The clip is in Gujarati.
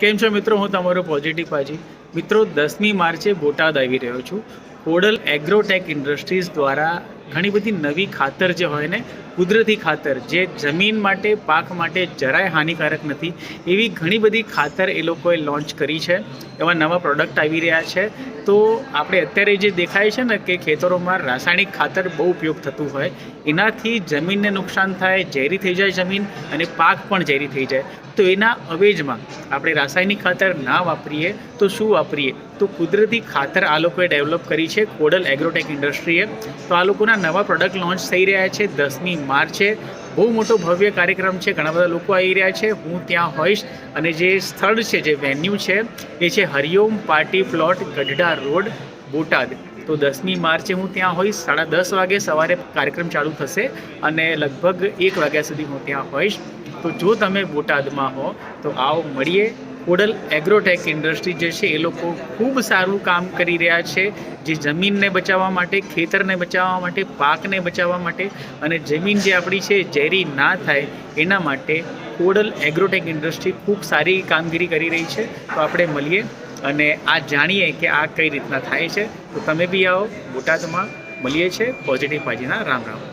કેમ છો મિત્રો? હું તમારો પોઝિટિવ પાજી. મિત્રો, 10મી માર્ચે બોટાદ આવી રહ્યો છું. કોડલ એગ્રોટેક ઇન્ડસ્ટ્રીઝ દ્વારા ઘણી બધી નવી ખાતર જે હોય ને, કુદરતી ખાતર જે જમીન માટે, પાક માટે જરાય હાનિકારક નથી, એવી ઘણી બધી ખાતર એ લોકોએ લોન્ચ કરી છે. એવા નવા પ્રોડક્ટ આવી રહ્યા છે. તો આપણે અત્યારે જે દેખાય છે ને કે ખેતરોમાં રાસાયણિક ખાતર બહુ ઉપયોગ થતું હોય, એનાથી જમીનને નુકસાન થાય, ઝેરી થઈ જાય જમીન, અને પાક પણ ઝેરી થઈ જાય. તો એના અવેજમાં આપણે રાસાયણિક ખાતર ના વાપરીએ તો શું વાપરીએ? તો કુદરતી ખાતર આ લોકોએ ડેવલપ કરી છે કોડલ એગ્રોટેક ઇન્ડસ્ટ્રીએ. તો આ લોકોના નવા પ્રોડક્ટ લોન્ચ થઈ રહ્યા છે 10મી માર્ચે. બહુ મોટો ભવ્ય કાર્યક્રમ છે, ઘણા બધા લોકો આવી રહ્યા છે. હું ત્યાં હોઈશ, અને જે સ્થળ છે, જે વેન્યુ છે, એ છે Hariom party plot, Gadhada road, Botad. તો 10મી માર્ચે હું ત્યાં હોઈશ. 10:30 વાગે સવારે કાર્યક્રમ ચાલુ થશે અને લગભગ 1 વાગ્યા સુધી હું ત્યાં હોઈશ. તો જો તમે બોટાદમાં હો તો આવો, મળીએ. કોડલ એગ્રોટેક ઇન્ડસ્ટ્રી જે છે એ લોકો ખૂબ સારું કામ કરી રહ્યા છે, જે જમીનને બચાવવા માટે, ખેતરને બચાવવા માટે, પાકને બચાવવા માટે, અને જમીન જે આપણી છે ઝેરી ના થાય એના માટે કોડલ એગ્રોટેક ઇન્ડસ્ટ્રી ખૂબ સારી કામગીરી કરી રહી છે. તો આપણે મળીએ અને આ જાણીએ કે આ કઈ રીતના થાય છે. તો તમે બી આવો બોટાદમાં. મળીએ છીએ. પોઝિટિવ પાજીના રામ રામ.